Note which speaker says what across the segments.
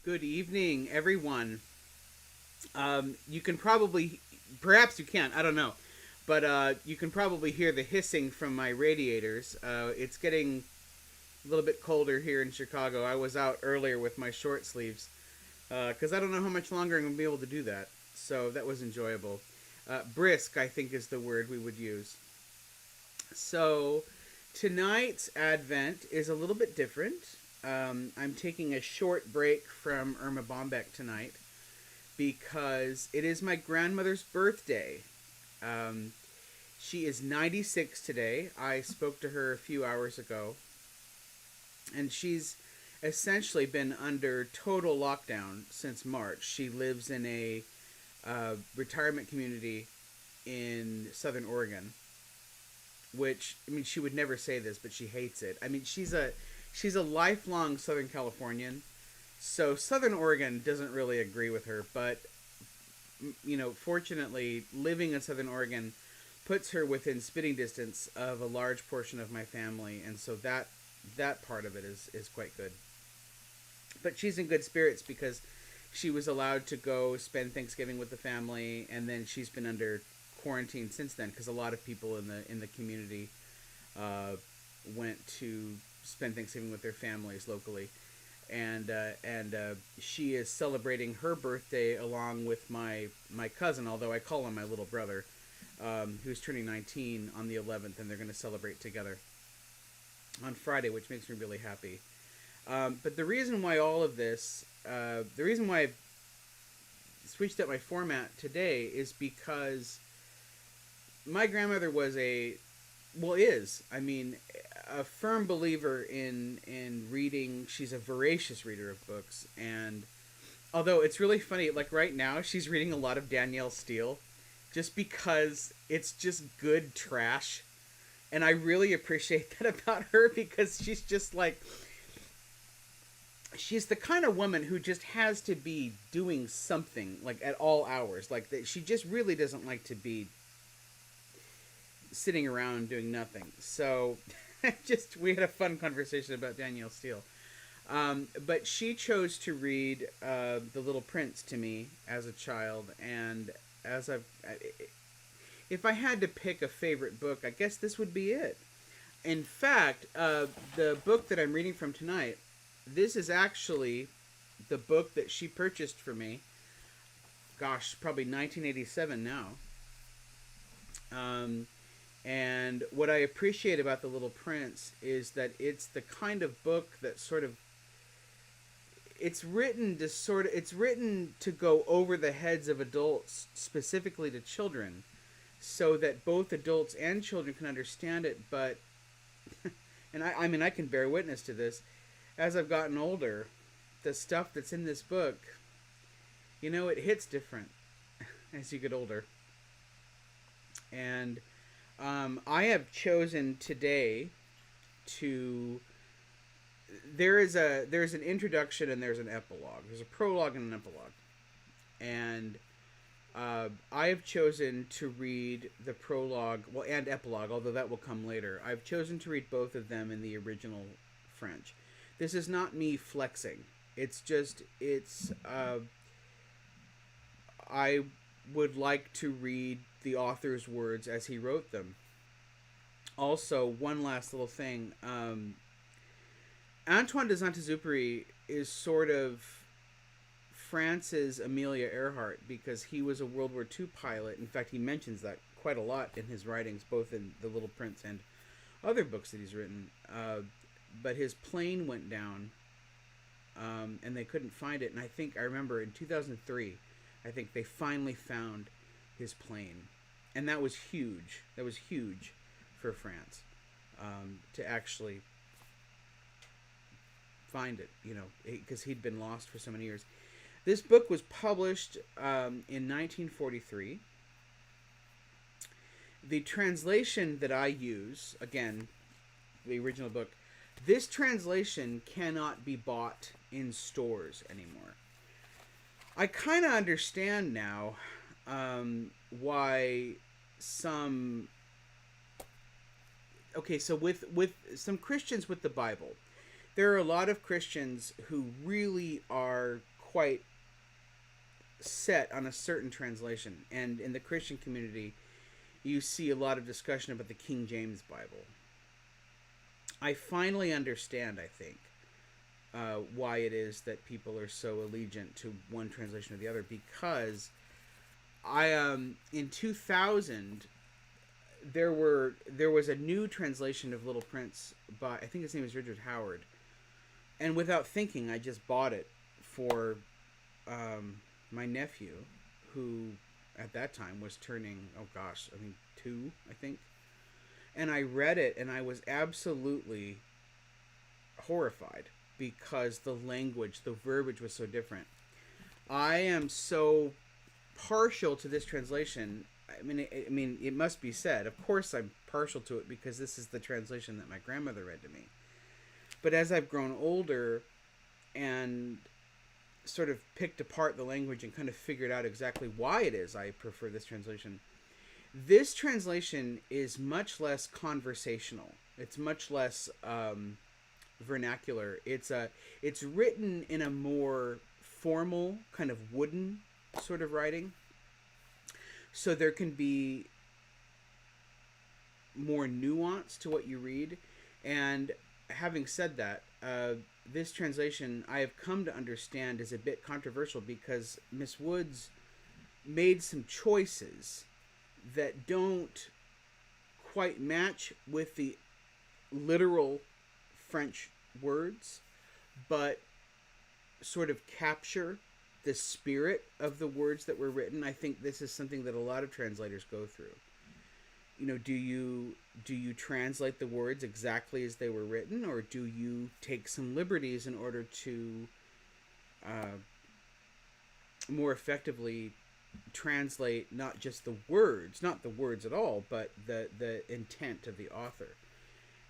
Speaker 1: Good evening, everyone. You can probably, perhaps you can't, I don't know, but you can probably hear the hissing from my radiators. It's getting a little bit colder here in Chicago. I was out earlier with my short sleeves because I don't know how much longer I'm going to be able to do that. So that was enjoyable. Brisk, I think, is the word we would use. So tonight's Advent is a little bit different. I'm taking a short break from Erma Bombeck tonight because it is my grandmother's birthday. Um, she is 96 today. I spoke to her a few hours ago, and she's essentially been under total lockdown since March. She lives in a retirement community in Southern Oregon, which, I mean, she would never say this, but she hates it. I mean, she's a lifelong Southern Californian, so Southern Oregon doesn't really agree with her. But fortunately, living in Southern Oregon puts her within spitting distance of a large portion of my family, and so that part of it is quite good. But she's in good spirits because she was allowed to go spend Thanksgiving with the family, and then she's been under quarantine since then because a lot of people in the community went to spend Thanksgiving with their families locally, and she is celebrating her birthday along with my cousin, although I call him my little brother, who's turning 19 on the 11th, and they're going to celebrate together on Friday, which makes me really happy. But the reason why all of this, the reason why I've switched up my format today is because my grandmother was is, I mean, a firm believer in reading. She's a voracious reader of books, and although it's really funny, like right now she's reading a lot of Danielle Steele, just because it's just good trash, and I really appreciate that about her because she's just like, she's the kind of woman who just has to be doing something like at all hours, like that. She just really doesn't like to be sitting around doing nothing. So we had a fun conversation about Danielle Steele. But she chose to read The Little Prince to me as a child, and if I had to pick a favorite book, I guess this would be it. In fact, the book that I'm reading from tonight, this is actually the book that she purchased for me. Gosh, probably 1987 now. And what I appreciate about The Little Prince is that it's the kind of book that it's written to go over the heads of adults, specifically to children, so that both adults and children can understand it. But, and I mean, I can bear witness to this, as I've gotten older, the stuff that's in this book, it hits different as you get older. And I have chosen today to. There's an introduction and there's an epilogue. There's a prologue and an epilogue, and I have chosen to read the prologue, and epilogue, although that will come later. I've chosen to read both of them in the original French. This is not me flexing. I would like to read the author's words as he wrote them. Also, one last little thing. Antoine de Saint-Exupéry is sort of France's Amelia Earhart because he was a World War II pilot. In fact, he mentions that quite a lot in his writings, both in The Little Prince and other books that he's written. But his plane went down, and they couldn't find it. And I remember in 2003, I think they finally found his plane, and that was huge. That was huge for France to actually find it, because he'd been lost for so many years. This book was published in 1943. The translation that I use, again, the original book, this translation cannot be bought in stores anymore. I kind of understand now why some... Okay, so with some Christians with the Bible, there are a lot of Christians who really are quite set on a certain translation. And in the Christian community, you see a lot of discussion about the King James Bible. I finally understand, I think, why it is that people are so allegiant to one translation or the other, because in 2000 there was a new translation of Little Prince by, I think his name is Richard Howard, and without thinking I just bought it for my nephew, who at that time was turning 2, I think. And I read it, and I was absolutely horrified because the language, the verbiage was so different. I am so partial to this translation. I mean, it must be said. Of course, I'm partial to it because this is the translation that my grandmother read to me. But as I've grown older and sort of picked apart the language and kind of figured out exactly why it is I prefer this translation, this translation is much less conversational. It's much less vernacular. It's written in a more formal, kind of wooden sort of writing. So there can be more nuance to what you read. And having said that, this translation I have come to understand is a bit controversial because Miss Woods made some choices that don't quite match with the literal French words, but sort of capture the spirit of the words that were written. I think this is something that a lot of translators go through. You know, do you translate the words exactly as they were written, or do you take some liberties in order to more effectively translate not just the words, not the words at all, but the intent of the author?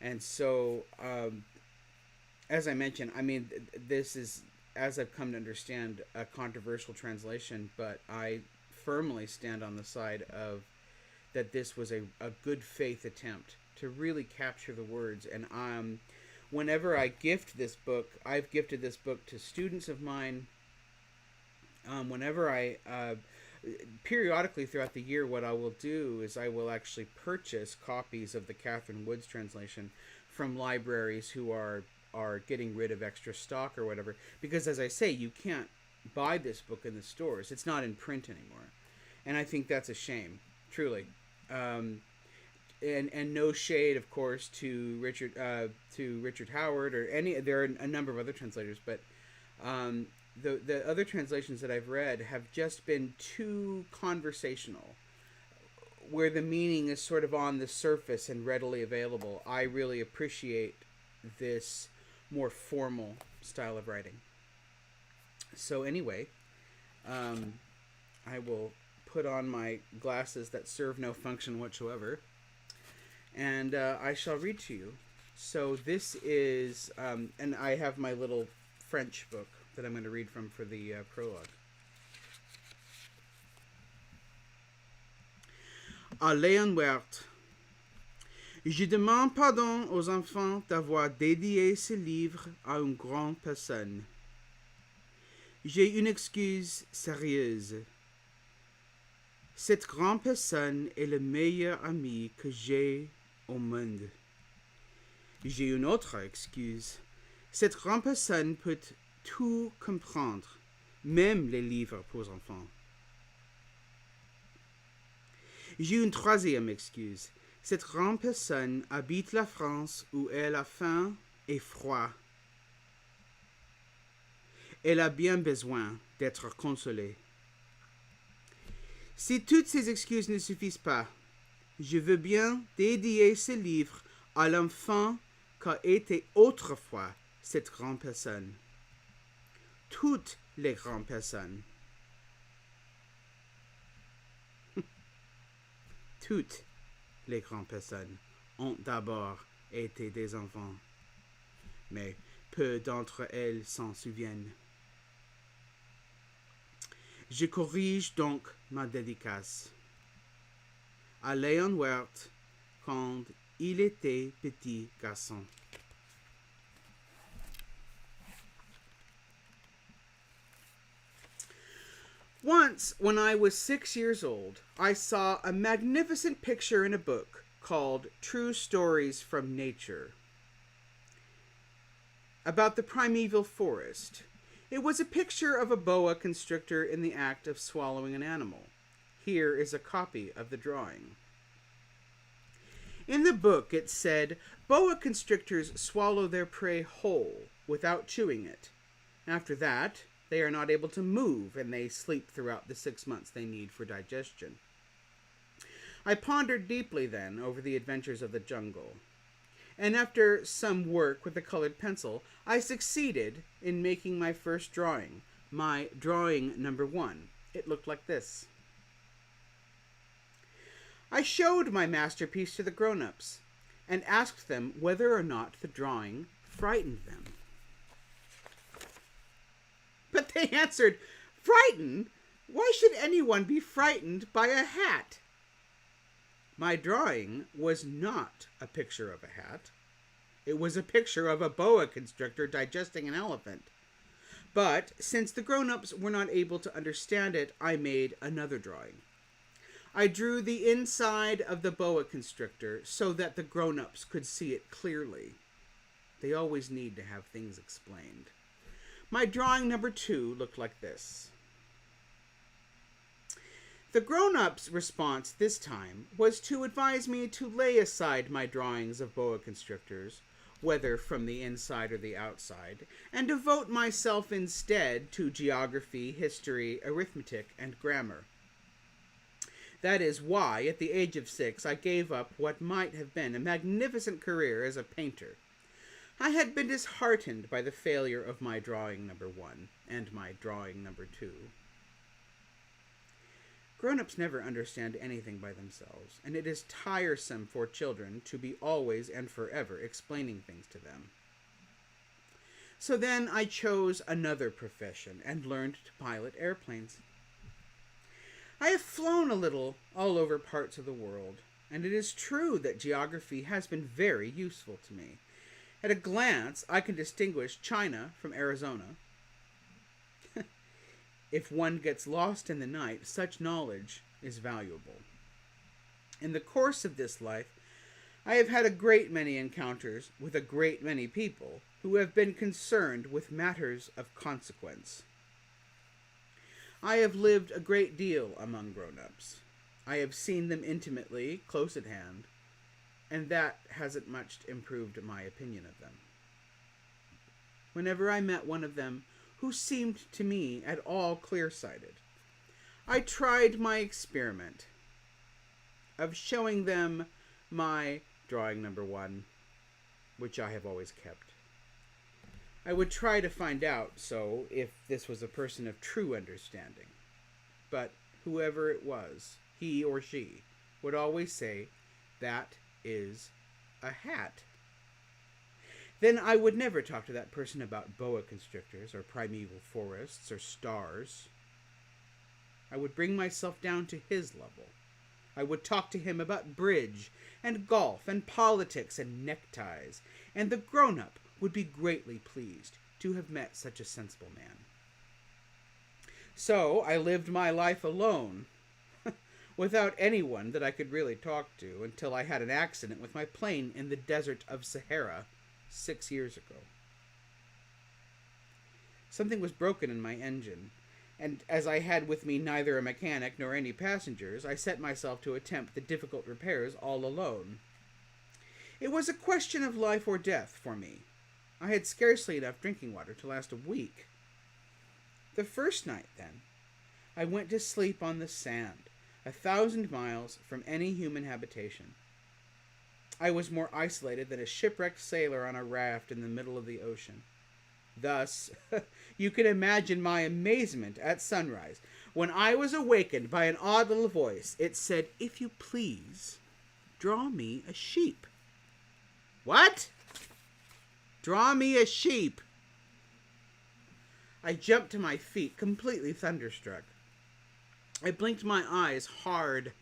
Speaker 1: And so, as I mentioned, I mean, this is, as I've come to understand, a controversial translation, but I firmly stand on the side of that this was a good faith attempt to really capture the words. And whenever I gift this book, I've gifted this book to students of mine. Whenever I periodically throughout the year, what I will do is I will actually purchase copies of the Katherine Woods translation from libraries who are getting rid of extra stock or whatever, because as I say, you can't buy this book in the stores. It's not in print anymore, and I think that's a shame, truly. And no shade, of course, to Richard Howard or any. There are a number of other translators, but the other translations that I've read have just been too conversational, where the meaning is sort of on the surface and readily available. I really appreciate this more formal style of writing. So anyway, I will put on my glasses that serve no function whatsoever, and I shall read to you. So this is, and I have my little French book that I'm going to read from for the prologue. À Léon Wert. Je demande pardon aux enfants d'avoir dédié ce livre à une grande personne. J'ai une excuse sérieuse. Cette grande personne est le meilleur ami que j'ai au monde. J'ai une autre excuse. Cette grande personne peut tout comprendre, même les livres pour enfants. J'ai une troisième excuse. Cette grande personne habite la France où elle a faim et froid. Elle a bien besoin d'être consolée. Si toutes ces excuses ne suffisent pas, je veux bien dédier ce livre à l'enfant qu'a été autrefois cette grande personne. Toutes les grandes personnes. Toutes les grandes personnes ont d'abord été des enfants, mais peu d'entre elles s'en souviennent. Je corrige donc ma dédicace à Léon Wert quand il était petit garçon. Once, when I was 6 years old, I saw a magnificent picture in a book called True Stories from Nature about the primeval forest. It was a picture of a boa constrictor in the act of swallowing an animal. Here is a copy of the drawing. In the book it said, boa constrictors swallow their prey whole, without chewing it. After that, they are not able to move, and they sleep throughout the 6 months they need for digestion. I pondered deeply then over the adventures of the jungle, and after some work with a colored pencil, I succeeded in making my first drawing, my drawing number 1. It looked like this. I showed my masterpiece to the grown-ups and asked them whether or not the drawing frightened them. But they answered, "Frightened? Why should anyone be frightened by a hat?" My drawing was not a picture of a hat. It was a picture of a boa constrictor digesting an elephant. But since the grown-ups were not able to understand it, I made another drawing. I drew the inside of the boa constrictor so that the grown-ups could see it clearly. They always need to have things explained. My drawing number 2 looked like this. The grown-ups' response this time was to advise me to lay aside my drawings of boa constrictors, whether from the inside or the outside, and devote myself instead to geography, history, arithmetic, and grammar. That is why, at the age of 6, I gave up what might have been a magnificent career as a painter. I had been disheartened by the failure of my drawing number 1 and my drawing number 2. Grown-ups never understand anything by themselves, and it is tiresome for children to be always and forever explaining things to them. So then I chose another profession and learned to pilot airplanes. I have flown a little all over parts of the world, and it is true that geography has been very useful to me. At a glance, I can distinguish China from Arizona. If one gets lost in the night, such knowledge is valuable. In the course of this life, I have had a great many encounters with a great many people who have been concerned with matters of consequence. I have lived a great deal among grown-ups. I have seen them intimately, close at hand, and that hasn't much improved my opinion of them. Whenever I met one of them who seemed to me at all clear-sighted, I tried my experiment of showing them my drawing number 1, which I have always kept. I would try to find out, so, if this was a person of true understanding. But whoever it was, he or she, would always say, "That is a hat." Then I would never talk to that person about boa constrictors or primeval forests or stars. I would bring myself down to his level. I would talk to him about bridge and golf and politics and neckties, and the grown-up would be greatly pleased to have met such a sensible man. So I lived my life alone, without anyone that I could really talk to, until I had an accident with my plane in the desert of Sahara 6 years ago. Something was broken in my engine, and as I had with me neither a mechanic nor any passengers, I set myself to attempt the difficult repairs all alone. It was a question of life or death for me. I had scarcely enough drinking water to last a week. The first night, then, I went to sleep on the sand, 1,000 miles from any human habitation. I was more isolated than a shipwrecked sailor on a raft in the middle of the ocean. Thus, you can imagine my amazement at sunrise when I was awakened by an odd little voice. It said, "If you please, draw me a sheep." What? Draw me a sheep. I jumped to my feet, completely thunderstruck. I blinked my eyes hard.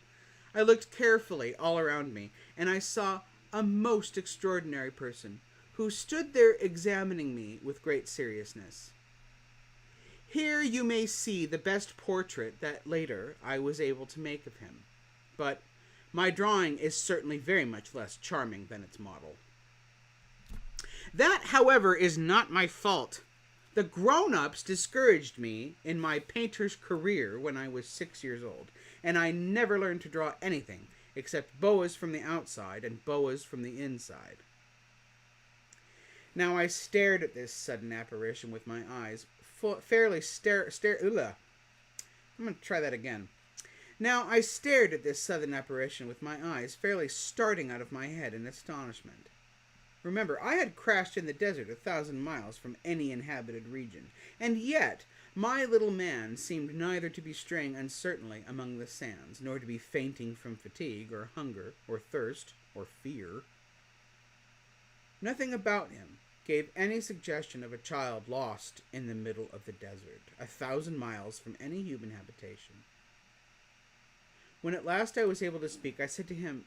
Speaker 1: I looked carefully all around me, and I saw a most extraordinary person who stood there examining me with great seriousness. Here you may see the best portrait that later I was able to make of him. But my drawing is certainly very much less charming than its model. That, however, is not my fault. The grown-ups discouraged me in my painter's career when I was 6 years old, and I never learned to draw anything except boas from the outside and boas from the inside. Now I stared at this sudden apparition with my eyes I'm going to try that again. Now I stared at this sudden apparition with my eyes fairly starting out of my head in astonishment. Remember, I had crashed in the desert 1,000 miles from any inhabited region, and yet my little man seemed neither to be straying uncertainly among the sands, nor to be fainting from fatigue, or hunger, or thirst, or fear. Nothing about him gave any suggestion of a child lost in the middle of the desert, 1,000 miles from any human habitation. When at last I was able to speak, I said to him,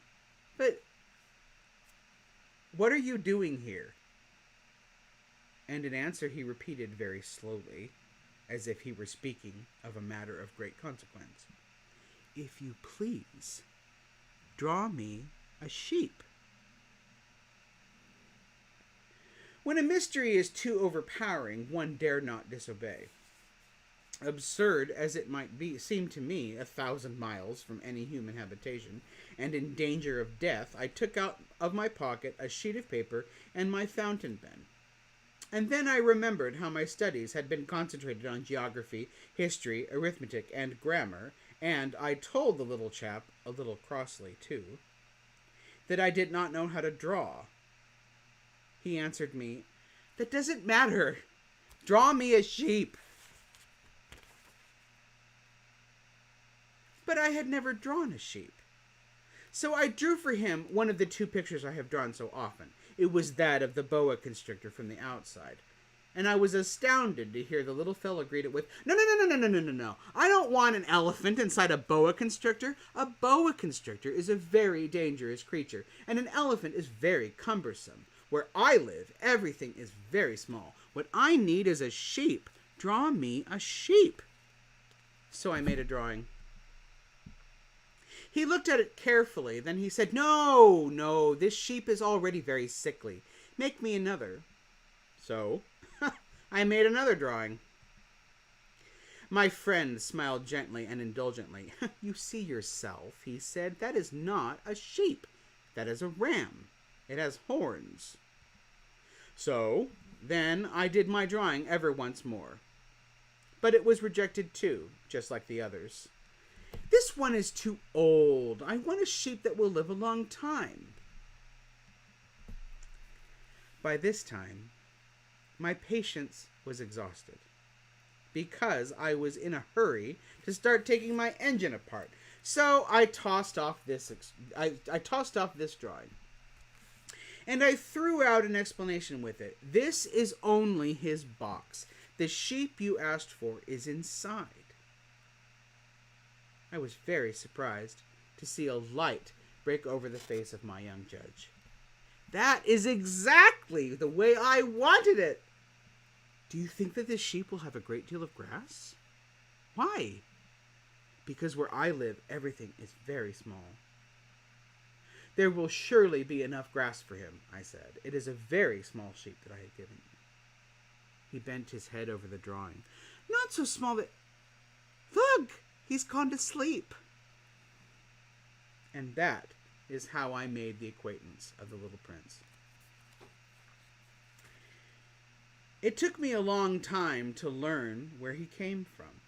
Speaker 1: "But what are you doing here?" And in answer he repeated very slowly, as if he were speaking of a matter of great consequence, "If you please, draw me a sheep." When a mystery is too overpowering, one dare not disobey. Absurd as it might seem to me, 1,000 miles from any human habitation, and in danger of death, I took out of my pocket a sheet of paper and my fountain pen. And then I remembered how my studies had been concentrated on geography, history, arithmetic, and grammar, and I told the little chap, a little crossly too, that I did not know how to draw. He answered me, "That doesn't matter. Draw me a sheep." But I had never drawn a sheep. So I drew for him one of the two pictures I have drawn so often. It was that of the boa constrictor from the outside. And I was astounded to hear the little fellow greet it with, No. I don't want an elephant inside a boa constrictor. A boa constrictor is a very dangerous creature, and an elephant is very cumbersome. Where I live, everything is very small. What I need is a sheep. Draw me a sheep." So I made a drawing. He looked at it carefully, then he said, No, this sheep is already very sickly. Make me another." So I made another drawing. My friend smiled gently and indulgently. "You see yourself," he said, "that is not a sheep. That is a ram. It has horns." So then I did my drawing ever once more. But it was rejected too, just like the others. "This one is too old. I want a sheep that will live a long time." By this time, my patience was exhausted, because I was in a hurry to start taking my engine apart. So I tossed off this drawing. And I threw out an explanation with it. "This is only his box. The sheep you asked for is inside." I was very surprised to see a light break over the face of my young judge. "That is exactly the way I wanted it. Do you think that this sheep will have a great deal of grass?" "Why?" "Because where I live, everything is very small." "There will surely be enough grass for him," I said. "It is a very small sheep that I had given you." He bent his head over the drawing. "Not so small that... Look! He's gone to sleep." And that is how I made the acquaintance of the little prince. It took me a long time to learn where he came from.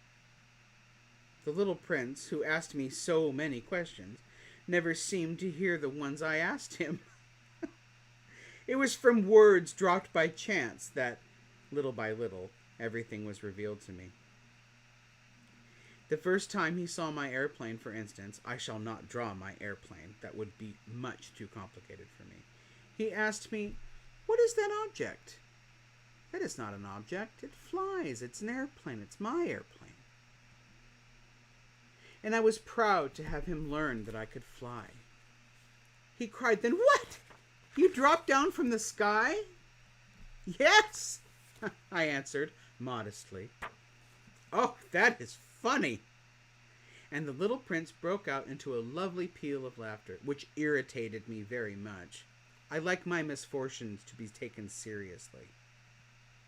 Speaker 1: The little prince, who asked me so many questions, never seemed to hear the ones I asked him. It was from words dropped by chance that, little by little, everything was revealed to me. The first time he saw my airplane, for instance, I shall not draw my airplane. That would be much too complicated for me. He asked me, "What is that object?" "That is not an object. It flies. It's an airplane. It's my airplane." And I was proud to have him learn that I could fly. He cried, "Then what? You dropped down from the sky?" "Yes," I answered modestly. "Oh, that is funny." And the little prince broke out into a lovely peal of laughter, which irritated me very much. I like my misfortunes to be taken seriously.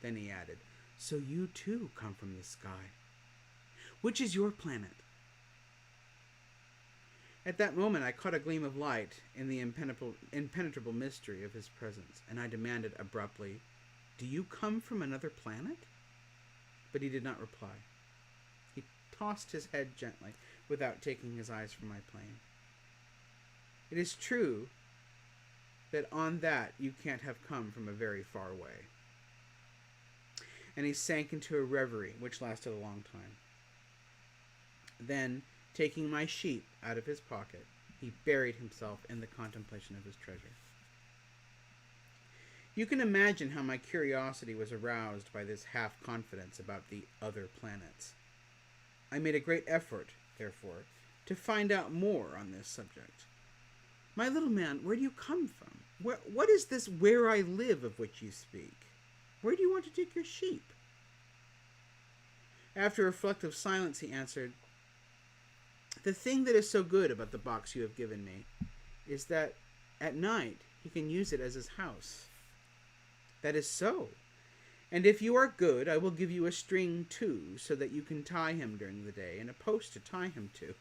Speaker 1: Then he added, "So you too come from the sky. Which is your planet?" At that moment I caught a gleam of light in the impenetrable mystery of his presence, and I demanded abruptly, "Do you come from another planet?" But he did not reply. He tossed his head gently, without taking his eyes from my plane. "It is true that on that you can't have come from a very far way." And he sank into a reverie, which lasted a long time. Then, taking my sheep out of his pocket, he buried himself in the contemplation of his treasure. You can imagine how my curiosity was aroused by this half-confidence about the other planets. I made a great effort, therefore, to find out more on this subject. "My little man, where do you come from? What is this 'where I live' of which you speak? Where do you want to take your sheep?" After a reflective silence, he answered, "The thing that is so good about the box you have given me is that at night he can use it as his house." "That is so. And if you are good, I will give you a string too, so that you can tie him during the day, and a post to tie him to."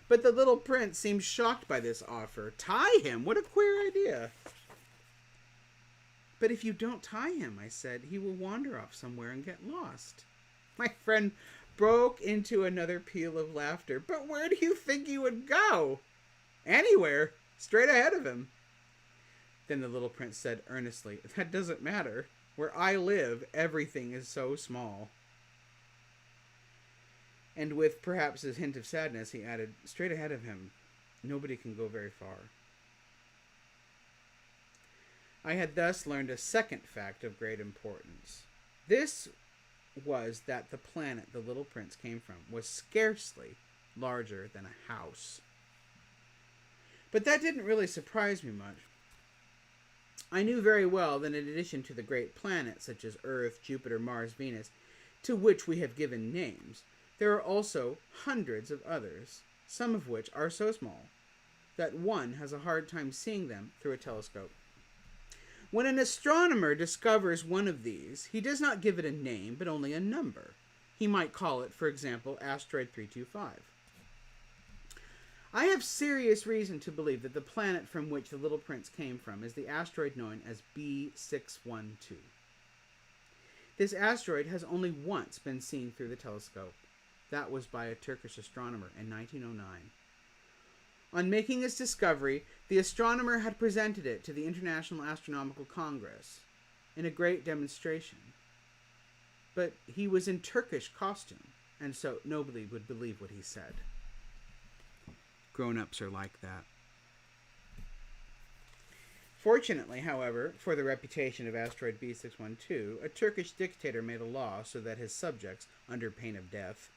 Speaker 1: But the little prince seemed shocked by this offer. "Tie him? What a queer idea." "But if you don't tie him," I said, "he will wander off somewhere and get lost." My friend broke into another peal of laughter. "But where do you think he would go?" "Anywhere, straight ahead of him." Then the little prince said earnestly, "That doesn't matter. Where I live, everything is so small." And with perhaps a hint of sadness, he added, "Straight ahead of him, nobody can go very far." I had thus learned a second fact of great importance. This was that the planet the little prince came from was scarcely larger than a house. But that didn't really surprise me much. I knew very well that in addition to the great planets such as Earth, Jupiter, Mars, Venus, to which we have given names, there are also hundreds of others, some of which are so small that one has a hard time seeing them through a telescope. When an astronomer discovers one of these, he does not give it a name, but only a number. He might call it, for example, asteroid 325. I have serious reason to believe that the planet from which the little prince came from is the asteroid known as B612. This asteroid has only once been seen through the telescope. That was by a Turkish astronomer in 1909. On making his discovery, the astronomer had presented it to the International Astronomical Congress in a great demonstration. But he was in Turkish costume, and so nobody would believe what he said. Grown-ups are like that. Fortunately, however, for the reputation of asteroid B612, a Turkish dictator made a law so that his subjects, under pain of death,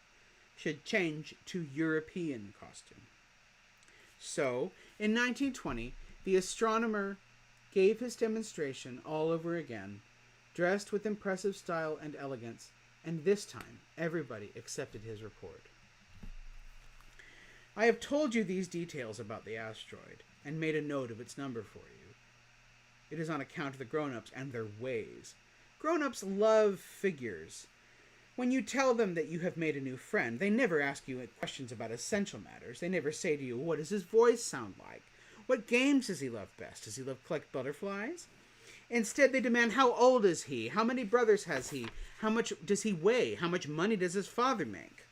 Speaker 1: should change to European costume. So, in 1920, the astronomer gave his demonstration all over again, dressed with impressive style and elegance, and this time everybody accepted his report. I have told you these details about the asteroid, and made a note of its number for you. It is on account of the grown-ups and their ways. Grown-ups love figures. When you tell them that you have made a new friend, they never ask you questions about essential matters. They never say to you, "What does his voice sound like? What games does he love best? Does he love collect butterflies?" Instead, they demand, "How old is he? How many brothers has he? How much does he weigh? How much money does his father make?"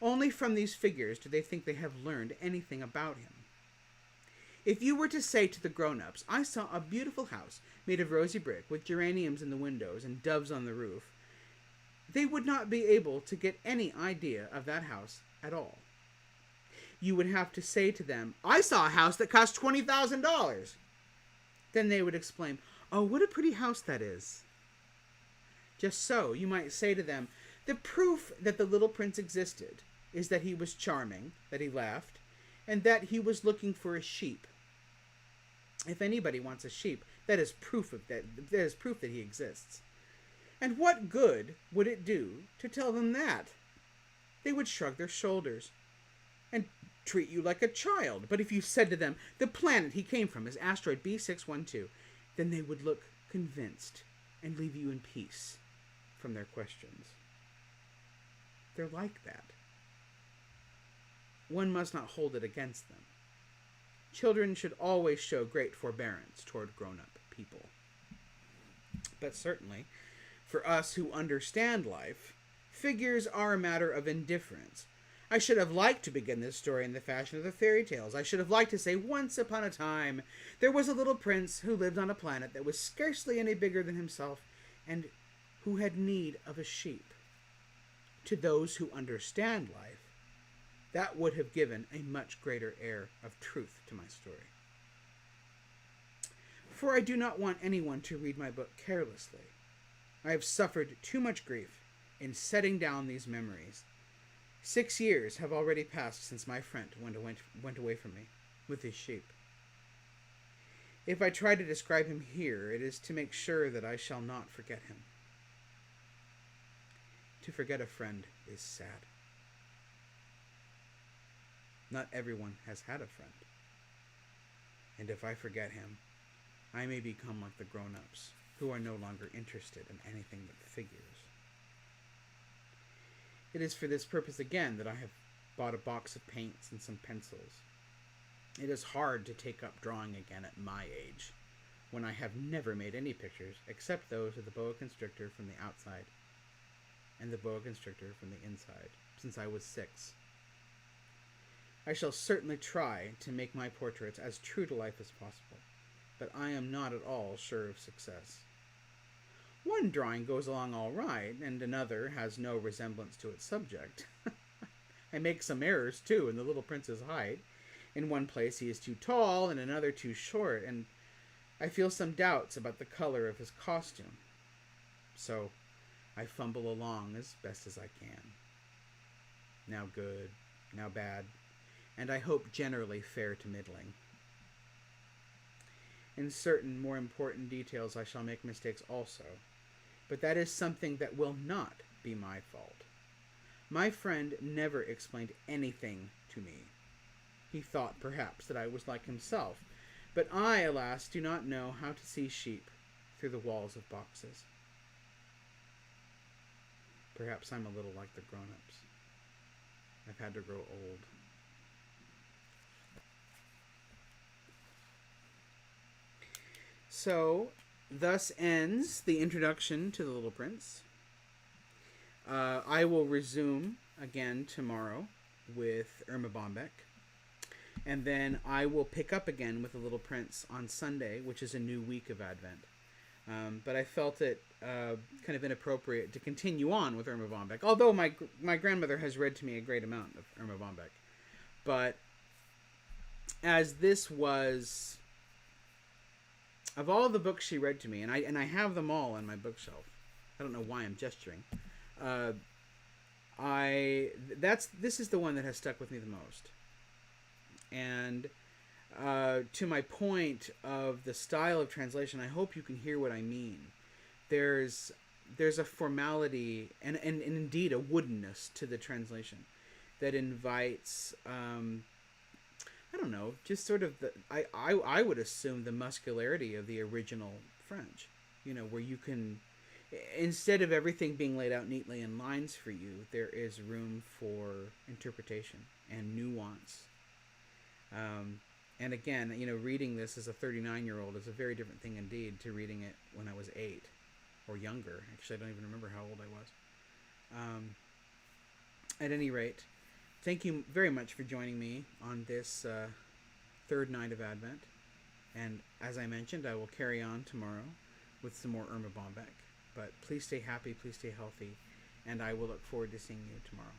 Speaker 1: Only from these figures do they think they have learned anything about him. If you were to say to the grown-ups, "I saw a beautiful house made of rosy brick with geraniums in the windows and doves on the roof," they would not be able to get any idea of that house at all. You would have to say to them, "I saw a house that cost $20,000. Then they would exclaim, "Oh, what a pretty house that is." Just so, you might say to them, "The proof that the little prince existed is that he was charming, that he laughed, and that he was looking for a sheep. If anybody wants a sheep, that is proof that he exists. And what good would it do to tell them that? They would shrug their shoulders and treat you like a child. But if you said to them, the planet he came from is asteroid B612, then they would look convinced and leave you in peace from their questions. They're like that. One must not hold it against them. Children should always show great forbearance toward grown-up people. But certainly, for us who understand life, figures are a matter of indifference. I should have liked to begin this story in the fashion of the fairy tales. I should have liked to say, once upon a time, there was a little prince who lived on a planet that was scarcely any bigger than himself, and who had need of a sheep. To those who understand life, that would have given a much greater air of truth to my story. For I do not want anyone to read my book carelessly. I have suffered too much grief in setting down these memories. 6 years have already passed since my friend went away from me with his sheep. If I try to describe him here, it is to make sure that I shall not forget him. To forget a friend is sad. Not everyone has had a friend. And if I forget him, I may become like the grown-ups, who are no longer interested in anything but figures. It is for this purpose again that I have bought a box of paints and some pencils. It is hard to take up drawing again at my age, when I have never made any pictures except those of the boa constrictor from the outside and the boa constrictor from the inside, since I was 6. I shall certainly try to make my portraits as true to life as possible, but I am not at all sure of success. One drawing goes along all right, and another has no resemblance to its subject. I make some errors, too, in the little prince's height. In one place he is too tall, and another too short, and I feel some doubts about the color of his costume. So I fumble along as best as I can. Now good, now bad, and I hope generally fair to middling. In certain more important details I shall make mistakes also, but that is something that will not be my fault. My friend never explained anything to me. He thought, perhaps, that I was like himself, but I, alas, do not know how to see sheep through the walls of boxes. Perhaps I'm a little like the grown-ups. I've had to grow old. So, thus ends the introduction to The Little Prince. I will resume again tomorrow with Erma Bombeck. And then I will pick up again with The Little Prince on Sunday, which is a new week of Advent. But I felt it kind of inappropriate to continue on with Erma Bombeck, although my grandmother has read to me a great amount of Erma Bombeck. But as this was, of all the books she read to me, and I have them all on my bookshelf. I don't know why I'm gesturing. This is the one that has stuck with me the most. And to my point of the style of translation, I hope you can hear what I mean. There's a formality and indeed a woodenness to the translation that invites I don't know, just sort of I would assume the muscularity of the original French, where you can, instead of everything being laid out neatly in lines for you, there is room for interpretation and nuance. And again, reading this as a 39-year-old is a very different thing indeed to reading it when I was 8 or younger. Actually, I don't even remember how old I was. At any rate, thank you very much for joining me on this third night of Advent. And as I mentioned, I will carry on tomorrow with some more Erma Bombeck. But please stay happy, please stay healthy, and I will look forward to seeing you tomorrow.